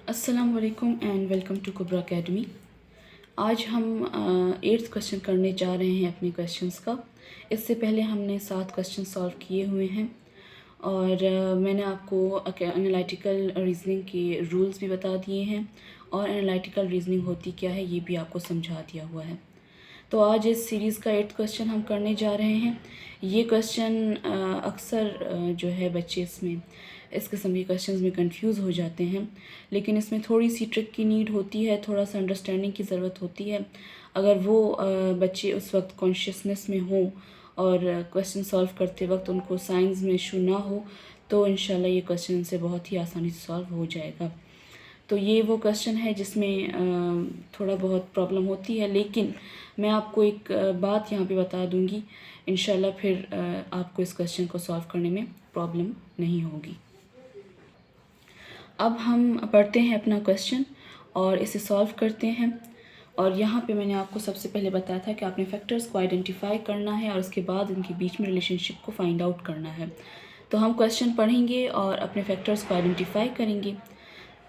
अस्सलाम वालेकुम and welcome to कुबरा academy. आज हम 8th क्वेश्चन करने जा रहे हैं अपने क्वेश्चंस का। इससे पहले हमने 7 क्वेश्चन सॉल्व किए हुए हैं और मैंने आपको एनालिटिकल रीजनिंग के रूल्स भी बता दिए हैं और एनालिटिकल रीजनिंग होती क्या है ये भी आपको समझा दिया हुआ है। तो आज इस सीरीज़ का 8th क्वेश्चन हम करने जा रहे हैं। ये क्वेश्चन अक्सर जो है बच्चे इस किस्म के क्वेश्चंस में कंफ्यूज हो जाते हैं, लेकिन इसमें थोड़ी सी ट्रिक की नीड होती है, थोड़ा सा अंडरस्टैंडिंग की ज़रूरत होती है। अगर वो बच्चे उस वक्त कॉन्शियसनेस में हों और क्वेश्चन सॉल्व करते वक्त उनको साइंस में इशू ना हो तो इंशाल्लाह ये क्वेश्चन से बहुत ही आसानी से सॉल्व हो जाएगा। तो ये वो क्वेश्चन है जिसमें थोड़ा बहुत प्रॉब्लम होती है, लेकिन मैं आपको एक बात यहाँ पे बता दूँगी, इंशाल्लाह फिर आपको इस क्वेश्चन को सॉल्व करने में प्रॉब्लम नहीं होगी। अब हम पढ़ते हैं अपना क्वेश्चन और इसे सॉल्व करते हैं। और यहाँ पे मैंने आपको सबसे पहले बताया था कि आपने फैक्टर्स को आइडेंटिफाई करना है और उसके बाद इनके बीच में रिलेशनशिप को फाइंड आउट करना है। तो हम क्वेश्चन पढ़ेंगे और अपने फैक्टर्स को आइडेंटिफाई करेंगे।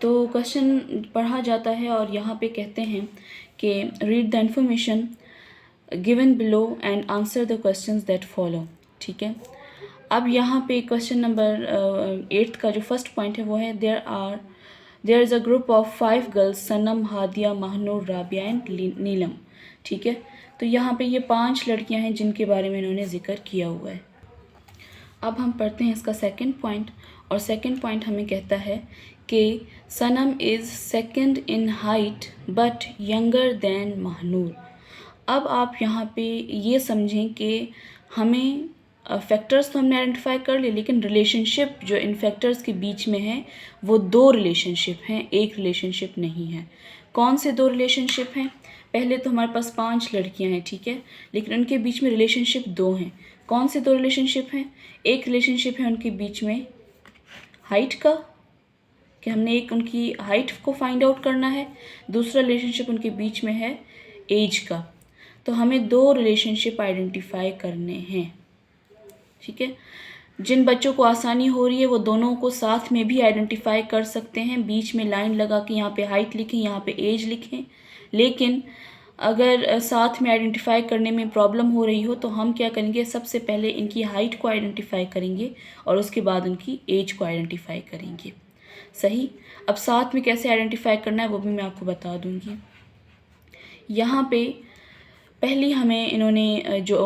तो क्वेश्चन पढ़ा जाता है और यहाँ पे कहते हैं कि read the information given below and answer the questions that follow. ठीक है, अब यहाँ पे क्वेश्चन नंबर 8 का जो फर्स्ट पॉइंट है वो है there is a group of 5 girls Sanam, Hadiya, Mahnoor, Rabia and Neelam. ठीक है, तो यहाँ पे ये 5 लड़कियाँ हैं जिनके बारे में इन्होंने जिक्र किया हुआ है। अब हम पढ़ते हैं इसका सेकंड पॉइंट, और सेकंड पॉइंट हमें कहता है कि Sanam is second in height but younger than Mahnoor. अब आप यहाँ पे ये समझें कि हमें फैक्टर्स तो हमने आइडेंटिफाई कर लिए, लेकिन रिलेशनशिप जो इन फैक्टर्स के बीच में है वो 2 रिलेशनशिप हैं, एक रिलेशनशिप नहीं है। कौन से 2 रिलेशनशिप हैं? पहले तो हमारे पास 5 लड़कियां हैं, ठीक है, लेकिन उनके बीच में रिलेशनशिप 2 हैं। कौन से 2 रिलेशनशिप हैं? एक रिलेशनशिप है उनके बीच में हाइट का, कि हमने एक उनकी हाइट को फाइंड आउट करना है। दूसरा रिलेशनशिप उनके बीच में है एज का। तो हमें 2 रिलेशनशिप आइडेंटिफाई करने हैं। ठीक है, जिन बच्चों को आसानी हो रही है वो दोनों को साथ में भी आइडेंटिफाई कर सकते हैं, बीच में लाइन लगा के यहाँ पे हाइट लिखें, यहाँ पे एज लिखें। लेकिन अगर साथ में आइडेंटिफाई करने में प्रॉब्लम हो रही हो तो हम क्या करेंगे, सबसे पहले इनकी हाइट को आइडेंटिफाई करेंगे और उसके बाद उनकी एज को आइडेंटिफाई करेंगे। सही, अब साथ में कैसे आइडेंटिफाई करना है वो भी मैं आपको बता दूँगी। यहाँ पे पहली हमें इन्होंने जो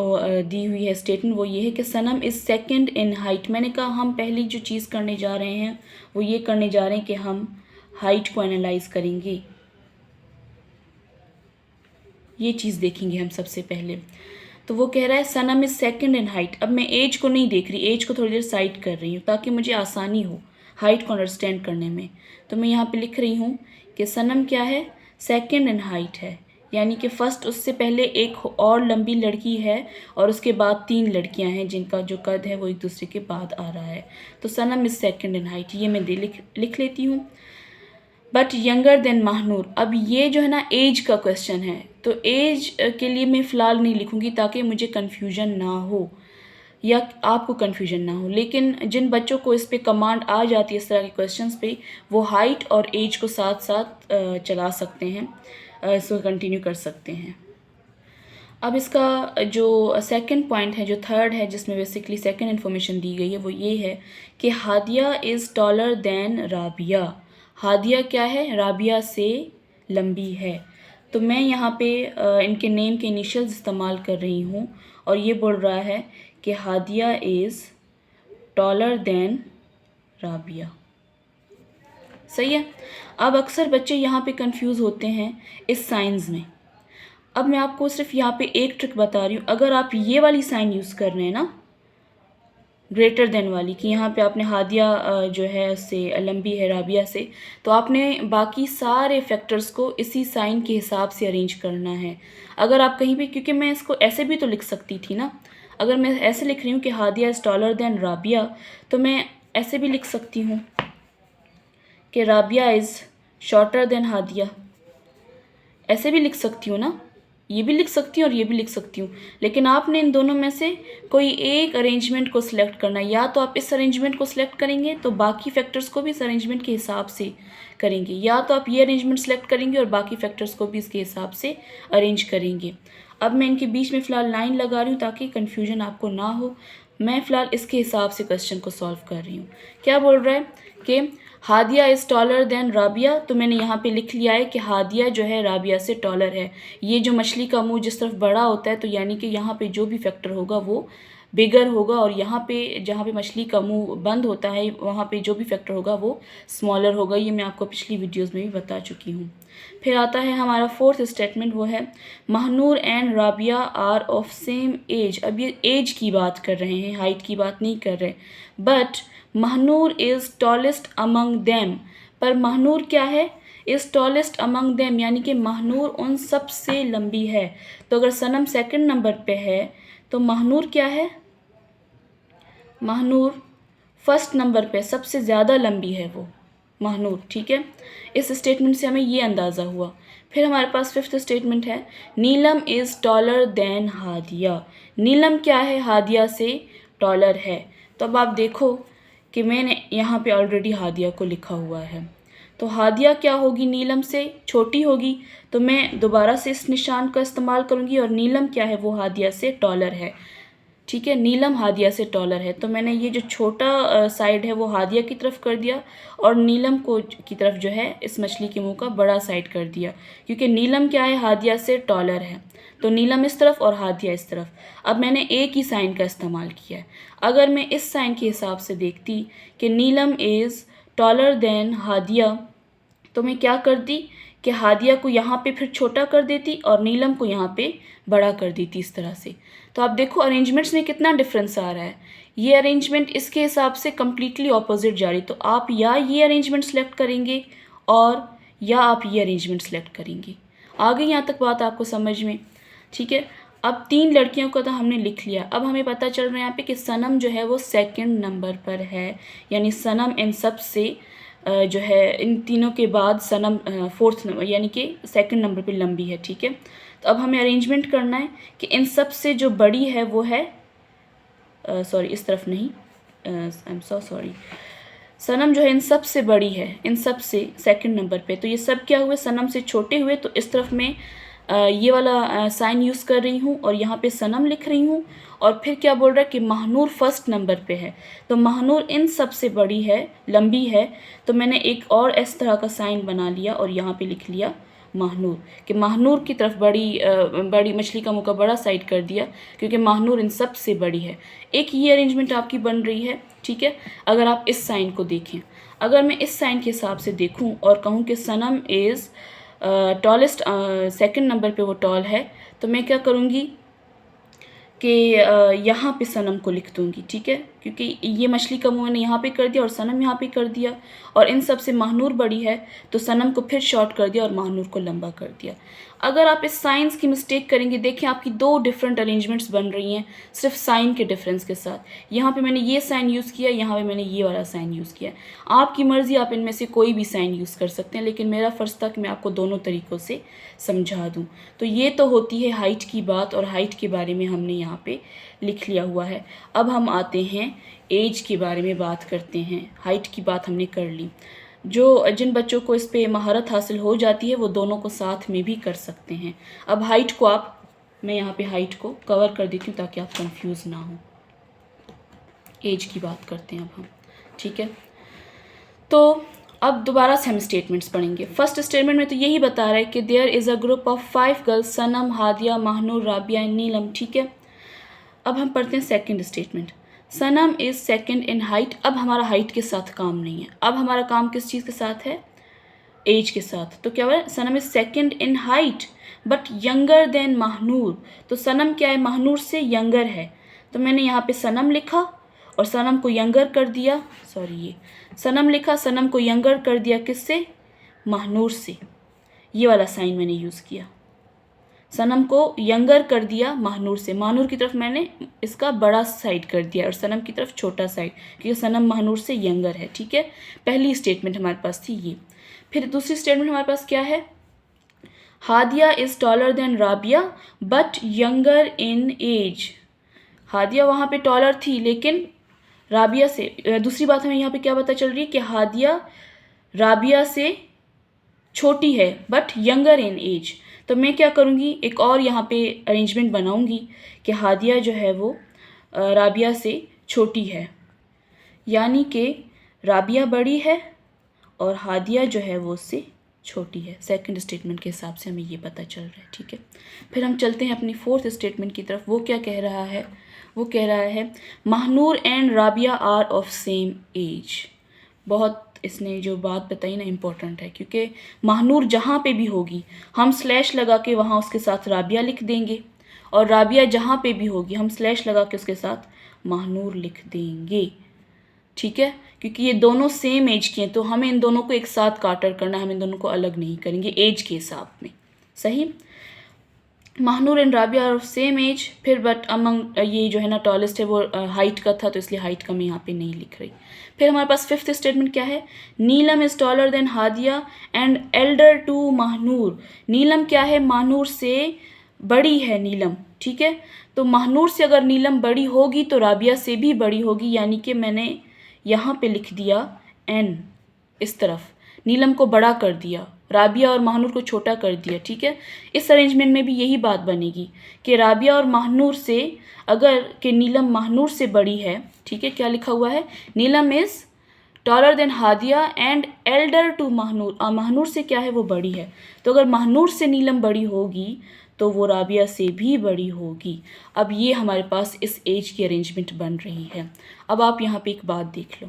दी हुई है स्टेटमेंट वो ये है कि Sanam is second in height. मैंने कहा हम पहली जो चीज़ करने जा रहे हैं वो ये करने जा रहे हैं कि हम हाइट को एनालाइज करेंगे, ये चीज़ देखेंगे हम सबसे पहले। तो वो कह रहा है सनम इज़ सेकंड इन हाइट। अब मैं एज को नहीं देख रही, एज को थोड़ी देर साइड कर रही हूँ ताकि मुझे आसानी हो हाइट को अंडरस्टैंड करने में। तो मैं यहाँ पे लिख रही हूँ कि सनम क्या है, सेकंड इन हाइट है, यानी कि फ़र्स्ट उससे पहले एक और लंबी लड़की है और उसके बाद 3 लड़कियां हैं जिनका जो कद है वो एक दूसरे के बाद आ रहा है। तो सनम इज़ सेकंड इन हाइट, ये मैं लिख लेती हूँ। बट यंगर देन महनूर, अब ये जो है ना एज का क्वेश्चन है, तो एज के लिए मैं फ़िलहाल नहीं लिखूँगी ताकि मुझे कन्फ्यूजन ना हो या आपको कन्फ्यूजन ना हो। लेकिन जिन बच्चों को इस पे कमांड आ जाती है इस तरह के क्वेश्चंस पे, वो हाइट और एज को साथ साथ चला सकते हैं, इसको कंटिन्यू कर सकते हैं। अब इसका जो सेकंड पॉइंट है, जो थर्ड है, जिसमें बेसिकली सेकंड इन्फॉर्मेशन दी गई है वो ये है कि Hadiya is taller then Rabia. Hadiya क्या है, राबिया से लंबी है। तो मैं यहाँ पे इनके नेम के इनिशियल्स इस्तेमाल कर रही हूँ और ये बोल रहा है कि Hadiya is taller then Rabia. सही है। अब अक्सर बच्चे यहाँ पे कंफ्यूज होते हैं इस साइंस में। अब मैं आपको सिर्फ यहाँ पे एक ट्रिक बता रही हूँ। अगर आप ये वाली साइन यूज़ कर रहे हैं ना, ग्रेटर देन वाली, कि यहाँ पे आपने हादिया जो है उससे लंबी है राबिया से, तो आपने बाकी सारे फैक्टर्स को इसी साइन के हिसाब से अरेंज करना है। अगर आप कहीं भी, क्योंकि मैं इसको ऐसे भी तो लिख सकती थी ना, अगर मैं ऐसे लिख रही हूँ कि Hadiya is taller than Rabia, तो मैं ऐसे भी लिख सकती हूँ कि Rabia is shorter than Hadiya, ऐसे भी लिख सकती हूँ ना। ये भी लिख सकती हूँ और ये भी लिख सकती हूँ, लेकिन आपने इन दोनों में से कोई एक अरेंजमेंट को सिलेक्ट करना है। या तो आप इस अरेंजमेंट को सिलेक्ट करेंगे तो बाकी फैक्टर्स को भी इस अरेंजमेंट के हिसाब से करेंगे, या तो आप ये अरेंजमेंट सेलेक्ट करेंगे और बाकी फैक्टर्स को भी इसके हिसाब से अरेंज करेंगे। अब मैं इनके बीच में फ़िलहाल लाइन लगा रही हूँ ताकि कन्फ्यूजन आपको ना हो। मैं फ़िलहाल इसके हिसाब से क्वेश्चन को सॉल्व कर रही हूँ। क्या बोल रहा है कि Hadiya is taller than Rabia, तो मैंने यहाँ पे लिख लिया है कि हादिया जो है राबिया से टॉलर है। ये जो मछली का मुंह जिस तरफ बड़ा होता है तो यानी कि यहाँ पे जो भी फैक्टर होगा वो बिगर होगा, और यहाँ पे जहाँ पे मछली का मुंह बंद होता है वहाँ पे जो भी फैक्टर होगा वो स्मॉलर होगा। ये मैं आपको पिछली वीडियोज़ में भी बता चुकी हूँ। फिर आता है हमारा फोर्थ स्टेटमेंट, वो है Mahnoor and Rabia are of same age. अब ये एज की बात कर रहे हैं, हाइट की बात नहीं कर रहे। But Mahnoor is tallest among them, पर महनूर क्या है, इज़ टॉलेस्ट अमंग देम, यानी कि महनूर उन सब से लंबी है। तो अगर सनम सेकंड नंबर पे है तो महनूर क्या है, महनूर फर्स्ट नंबर पे सबसे ज़्यादा लंबी है वो महनूर। ठीक है, इस स्टेटमेंट से हमें ये अंदाज़ा हुआ। फिर हमारे पास फिफ्थ स्टेटमेंट है Neelam is taller than Hadiya. नीलम क्या है, हादिया से टॉलर है। तो अब आप देखो कि मैंने यहाँ पे ऑलरेडी हादिया को लिखा हुआ है, तो हादिया क्या होगी, नीलम से छोटी होगी। तो मैं दोबारा से इस निशान का इस्तेमाल करूँगी, और नीलम क्या है, वो हादिया से टॉलर है। ठीक है, नीलम हादिया से टॉलर है, तो मैंने ये जो छोटा साइड है वो हादिया की तरफ कर दिया, और नीलम को की तरफ जो है इस मछली के मुंह का बड़ा साइड कर दिया, क्योंकि नीलम क्या है, हादिया से टॉलर है। तो नीलम इस तरफ और हादिया इस तरफ। अब मैंने एक ही साइन का इस्तेमाल किया है। अगर मैं इस साइन के हिसाब से देखती कि नीलम इज़ टॉलर देन हादिया, तो मैं क्या करती कि हादिया को यहाँ पे फिर छोटा कर देती और नीलम को यहाँ पे बड़ा कर देती इस तरह से। तो आप देखो अरेंजमेंट्स में कितना डिफरेंस आ रहा है। ये अरेंजमेंट इसके हिसाब से कम्प्लीटली ऑपोजिट जा रही, तो आप या ये अरेंजमेंट सेलेक्ट करेंगे और या आप ये अरेंजमेंट सेलेक्ट करेंगे। आ गई यहाँ तक बात आपको समझ में? ठीक है, अब 3 लड़कियों को तो हमने लिख लिया। अब हमें पता चल रहा है यहाँ पे कि सनम जो है वो सेकंड नंबर पर है, यानी सनम इन सब से जो है इन तीनों के बाद सनम फोर्थ नंबर यानी कि सेकंड नंबर पे लंबी है। ठीक है, तो अब हमें अरेंजमेंट करना है कि इन सब से जो बड़ी है वो है सॉरी इस तरफ नहीं, आई एम सो सॉरी, सनम जो है इन सब से बड़ी है, इन सब से सेकंड नंबर पे। तो ये सब क्या हुए, सनम से छोटे हुए। तो इस तरफ में ये वाला साइन यूज़ कर रही हूँ और यहाँ पे सनम लिख रही हूँ। और फिर क्या बोल रहा है कि महनूर फर्स्ट नंबर पे है, तो महनूर इन सब से बड़ी है, लंबी है। तो मैंने एक और इस तरह का साइन बना लिया और यहाँ पे लिख लिया महनूर, कि महनूर की तरफ बड़ी मछली का मुँह का बड़ा साइड कर दिया, क्योंकि महनूर इन सब से बड़ी है। एक ये अरेंजमेंट आपकी बन रही है। ठीक है, अगर आप इस साइन को देखें, अगर मैं इस साइन के हिसाब से देखूं और कहूं कि Sanam is tallest, second number पे वो टॉल है, तो मैं क्या करूँगी कि यहाँ पे सनम को लिख दूँगी। ठीक है, क्योंकि ये मछली का मुँह मैंने यहाँ पे कर दिया और सनम यहाँ पे कर दिया, और इन सब से महनूर बड़ी है तो सनम को फिर शॉर्ट कर दिया और महनूर को लंबा कर दिया। अगर आप इस साइंस की मिस्टेक करेंगे, देखिए आपकी 2 डिफरेंट अरेंजमेंट्स बन रही हैं सिर्फ साइन के डिफरेंस के साथ। यहाँ पे मैंने ये साइन यूज़ किया, यहाँ पे मैंने ये वाला साइन यूज़ किया। आपकी मर्ज़ी, आप इनमें से कोई भी साइन यूज़ कर सकते हैं, लेकिन मेरा फ़र्ज़ था कि मैं आपको दोनों तरीक़ों से समझा दूँ। तो ये तो होती है हाइट की बात, और हाइट के बारे में हमने यहाँ पे लिख लिया हुआ है। अब हम आते हैं एज के बारे में बात करते हैं। हाइट की बात हमने कर ली। जिन बच्चों को इस पे महारत हासिल हो जाती है वो दोनों को साथ में भी कर सकते हैं। अब हाइट को मैं यहाँ पे हाइट को कवर कर देती हूँ ताकि आप कंफ्यूज ना हो। एज की बात करते हैं अब हम। ठीक है, तो अब दोबारा से हम स्टेटमेंट्स पढ़ेंगे। फर्स्ट स्टेटमेंट में तो यही बता रहा है कि there is a group of 5 girls, Sanam, Hadiya, Mahnoor, Rabia and Neelam. ठीक है, अब हम पढ़ते हैं second statement. Sanam is second in height. अब हमारा हाइट के साथ काम नहीं है, अब हमारा काम किस चीज़ के साथ है, एज के साथ। तो क्या हुआ, Sanam is second in height but younger than Mahnoor. तो सनम क्या है, महनूर से यंगर है। तो मैंने यहाँ पे सनम लिखा और सनम को यंगर कर दिया, ये सनम लिखा, सनम को यंगर कर दिया किससे, महनूर से। ये वाला साइन मैंने यूज़ किया, सनम को यंगर कर दिया महनूर से। महनूर की तरफ मैंने इसका बड़ा साइड कर दिया और सनम की तरफ छोटा साइड, क्योंकि सनम महनूर से यंगर है। ठीक है, पहली स्टेटमेंट हमारे पास थी ये। फिर दूसरी स्टेटमेंट हमारे पास क्या है, Hadia is taller than Rabia but younger in age. Hadia वहाँ पे टॉलर थी लेकिन राबिया से, दूसरी बात हमें यहाँ पे क्या पता चल रही है कि हादिया राबिया से छोटी है बट यंगर इन एज। तो मैं क्या करूँगी, एक और यहाँ पे अरेंजमेंट बनाऊँगी कि हादिया जो है वो राबिया से छोटी है, यानी कि राबिया बड़ी है और हादिया जो है वो उससे छोटी है। सेकंड स्टेटमेंट के हिसाब से हमें ये पता चल रहा है, ठीक है। फिर हम चलते हैं अपनी फोर्थ स्टेटमेंट की तरफ। वो क्या कह रहा है, वो कह रहा है Mahnoor and Rabia are of same age. बहुत इसने जो बात बताई ना इम्पोर्टेंट है, क्योंकि महानूर जहाँ पे भी होगी हम स्लैश लगा के वहाँ उसके साथ राबिया लिख देंगे, और राबिया जहाँ पे भी होगी हम स्लैश लगा के उसके साथ महानूर लिख देंगे, ठीक है। क्योंकि ये दोनों सेम एज के हैं तो हमें इन दोनों को एक साथ काटर करना है, हम इन दोनों को अलग नहीं करेंगे एज के हिसाब में, सही। Mahnoor and Rabia are of same age. फिर बट अमंग, ये जो है ना टॉलेस्ट है वो हाइट का था तो इसलिए हाइट का मैं यहाँ पे नहीं लिख रही। फिर हमारे पास फिफ्थ स्टेटमेंट क्या है, Neelam is taller than Hadiya and elder to Mahnoor. Neelam क्या है, महानूर से बड़ी है नीलम, ठीक है। तो महानूर से अगर नीलम बड़ी होगी तो राबिया से भी बड़ी होगी, यानी कि मैंने यहाँ पे लिख दिया एन, इस तरफ नीलम को बड़ा कर दिया, राबिया और महानूर को छोटा कर दिया, ठीक है। इस अरेंजमेंट में भी यही बात बनेगी कि राबिया और महानूर से, अगर कि नीलम महानूर से बड़ी है, ठीक है, क्या लिखा हुआ है, Neelam is taller than Hadiya and elder to Mahnoor. Mahnoor से क्या है, वो बड़ी है, तो अगर महानूर से नीलम बड़ी होगी तो वो राबिया से भी बड़ी होगी। अब ये हमारे पास इस एज की अरेंजमेंट बन रही है। अब आप यहाँ पे एक बात देख लो,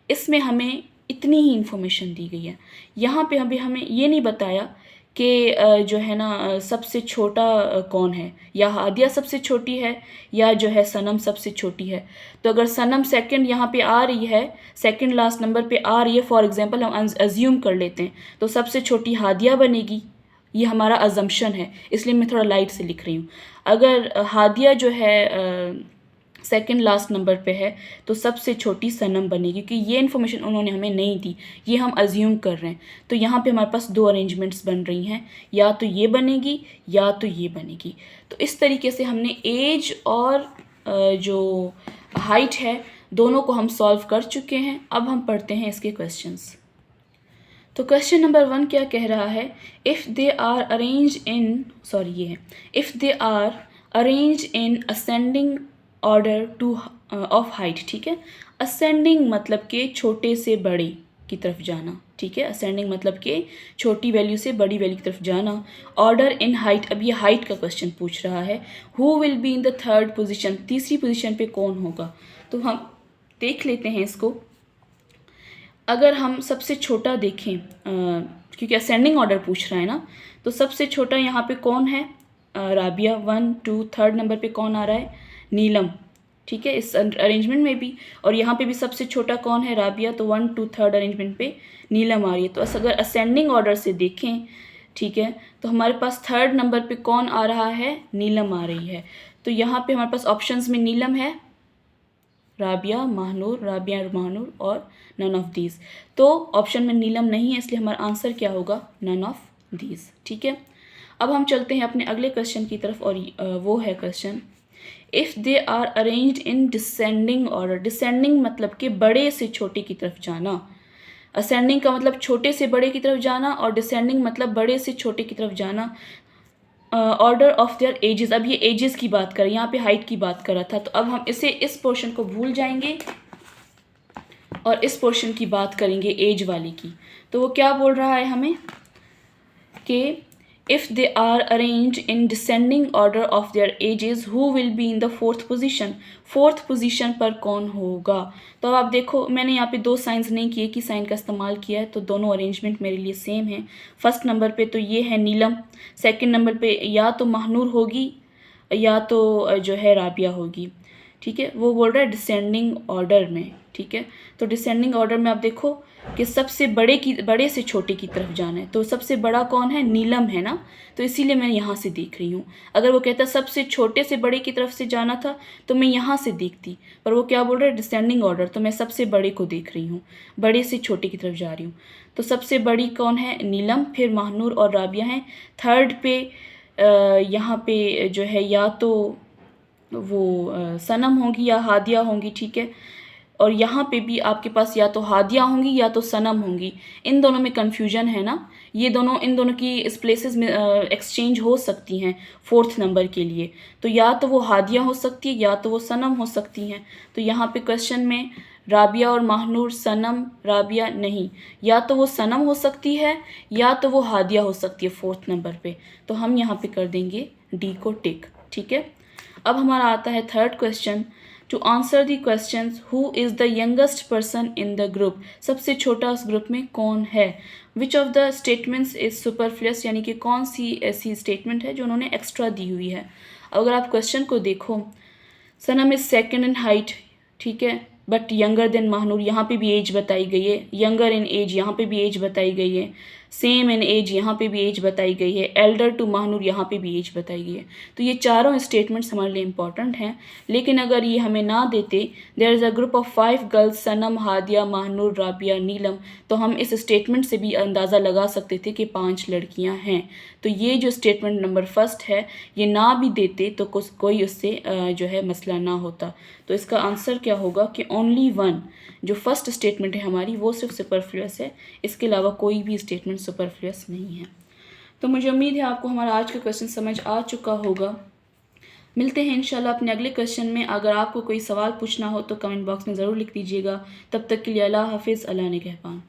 इसमें हमें इतनी ही इन्फॉर्मेशन दी गई है, यहाँ पे अभी हमें ये नहीं बताया कि जो है ना सबसे छोटा कौन है, या हादिया सबसे छोटी है या जो है सनम सबसे छोटी है। तो अगर सनम सेकंड यहाँ पे आ रही है, सेकंड लास्ट नंबर पे आ रही है, फॉर एग्जांपल हम अज्यूम कर लेते हैं, तो सबसे छोटी हादिया बनेगी, ये हमारा अजम्पशन है, इसलिए मैं थोड़ा लाइट से लिख रही हूँ। अगर हादिया जो है सेकंड लास्ट नंबर पे है तो सबसे छोटी सनम बनेगी, क्योंकि ये इन्फॉर्मेशन उन्होंने हमें नहीं दी, ये हम अज्यूम कर रहे हैं। तो यहाँ पे हमारे पास दो अरेंजमेंट्स बन रही हैं, या तो ये बनेगी या तो ये बनेगी। तो इस तरीके से हमने एज और जो हाइट है दोनों को हम सॉल्व कर चुके हैं। अब हम पढ़ते हैं इसके क्वेश्चंस। तो क्वेश्चन नंबर 1 क्या कह रहा है, if they are arrange in, sorry ये है, if they are arrange in ascending order to of height, ठीक है। असेंडिंग मतलब के छोटे से बड़े की तरफ जाना, ठीक है। असेंडिंग मतलब के छोटी वैल्यू से बड़ी वैल्यू की तरफ जाना। ऑर्डर इन हाइट, अब ये हाइट का क्वेश्चन पूछ रहा है। Who will be in the third position, तीसरी पोजीशन पे कौन होगा। तो हम देख लेते हैं इसको। अगर हम सबसे छोटा देखें, क्योंकि असेंडिंग ऑर्डर पूछ रहा है ना, तो सबसे छोटा यहाँ पे कौन है, राबिया 1 2, थर्ड नंबर पे कौन आ रहा है, नीलम, ठीक है, इस अरेंजमेंट में भी। और यहाँ पे भी सबसे छोटा कौन है, राबिया, तो 1 2 थर्ड अरेंजमेंट पे नीलम आ रही है। तो अगर असेंडिंग ऑर्डर से देखें, ठीक है, तो हमारे पास थर्ड नंबर पे कौन आ रहा है, नीलम आ रही है। तो यहाँ पे हमारे पास ऑप्शंस में नीलम है, राबिया, महानूर, राबिया और महानूर, और नन ऑफ दीज। तो ऑप्शन में नीलम नहीं है, इसलिए हमारा आंसर क्या होगा, नन ऑफ दीज, ठीक है। अब हम चलते हैं अपने अगले क्वेश्चन की तरफ, और वो है question, if they are arranged in descending order. Descending मतलब कि बड़े से छोटे की तरफ जाना। असेंडिंग का मतलब छोटे से बड़े की तरफ जाना, और डिसेंडिंग मतलब बड़े से छोटे की तरफ जाना। ऑर्डर ऑफ देयर एजेस, अब ये एजेस की बात करें, यहाँ पे हाइट की बात कर रहा था, तो अब हम इस पोर्शन को भूल जाएंगे और इस पोर्शन की बात करेंगे एज वाली की। तो वो क्या बोल रहा है हमें कि if they are arranged in descending order of their ages who will be in the fourth position. Fourth position पर कौन होगा। तो अब आप देखो, मैंने यहाँ पे दो साइंस नहीं किए, कि साइन का इस्तेमाल किया है, तो दोनों अरेंजमेंट मेरे लिए सेम है। फर्स्ट नंबर पे तो ये है नीलम, सेकंड नंबर पे या तो महानूर होगी या तो जो है राबिया होगी। ठीक है, वो बोल रहा है डिसेंडिंग ऑर्डर में। ठीक है, तो डिसेंडिंग ऑर्डर में आप देखो कि सबसे बड़े से छोटे की तरफ जाना है, तो सबसे बड़ा कौन है, नीलम है ना, तो इसीलिए मैं यहाँ से देख रही हूँ। अगर वो कहता सबसे छोटे से बड़े की तरफ से जाना था तो मैं यहाँ से देखती, पर वो क्या बोल रहा है डिसेंडिंग ऑर्डर, तो मैं सबसे बड़े को देख रही हूँ, बड़े से छोटे की तरफ जा रही हूँ। तो सबसे बड़ी कौन है, नीलम, फिर महानूर और राबिया हैं। थर्ड पे यहाँ पे जो है या तो वो सनम होंगी या हादिया होंगी। ठीक है, और यहाँ पे भी आपके पास या तो हादिया होंगी या तो सनम होंगी, इन दोनों में कन्फ्यूजन है ना, ये दोनों इन दोनों की इस प्लेसेस में एक्सचेंज हो सकती हैं फोर्थ नंबर के लिए, तो या तो वो हादिया हो सकती है या तो वो सनम हो सकती हैं। तो यहाँ पे क्वेश्चन में राबिया और महानूर, सनम राबिया नहीं, या तो वो सनम हो सकती है या तो वो हादिया हो सकती है फोर्थ नंबर पे, तो हम यहाँ पे कर देंगे डी को टिक। ठीक है, अब हमारा आता है third question, to answer the question who is the youngest person in the group, सबसे छोटा उस ग्रुप में कौन है। Which of the statements is superfluous, यानी कि कौन सी ऐसी स्टेटमेंट है जो उन्होंने एक्स्ट्रा दी हुई है। अगर आप क्वेश्चन को देखो, सनम इज सेकंड इन हाइट, ठीक है, बट यंगर देन महानूर, यहाँ पे भी एज बताई गई है, यंगर इन एज यहाँ पे भी एज बताई गई है, सेम इन एज यहाँ पे भी एज बताई गई है, एल्डर टू महानूर यहाँ पे भी एज बताई गई है। तो ये चारों स्टेटमेंट्स हमारे लिए इंपॉर्टेंट हैं, लेकिन अगर ये हमें ना देते there is a group of 5 girls Sanam, Hadiya, Mahnoor, Rabia, Neelam, तो हम इस स्टेटमेंट से भी अंदाज़ा लगा सकते थे कि 5 लड़कियाँ हैं। तो ये जो स्टेटमेंट नंबर फर्स्ट है, ये ना भी देते तो कोई उससे जो है मसला ना होता। तो इसका आंसर क्या होगा कि ओनली वन, जो फर्स्ट स्टेटमेंट है हमारी, वो सिर्फ सुपरफ्लुअस है, इसके अलावा कोई भी स्टेटमेंट सुपरफ्लुअस नहीं है। तो मुझे उम्मीद है आपको हमारा आज का क्वेश्चन समझ आ चुका होगा। मिलते हैं इंशाल्लाह अपने अगले क्वेश्चन में। अगर आपको कोई सवाल पूछना हो तो कमेंट बॉक्स में ज़रूर लिख दीजिएगा। तब तक के लिए अल्लाह हाफिज़, अल्लाह निगहबान।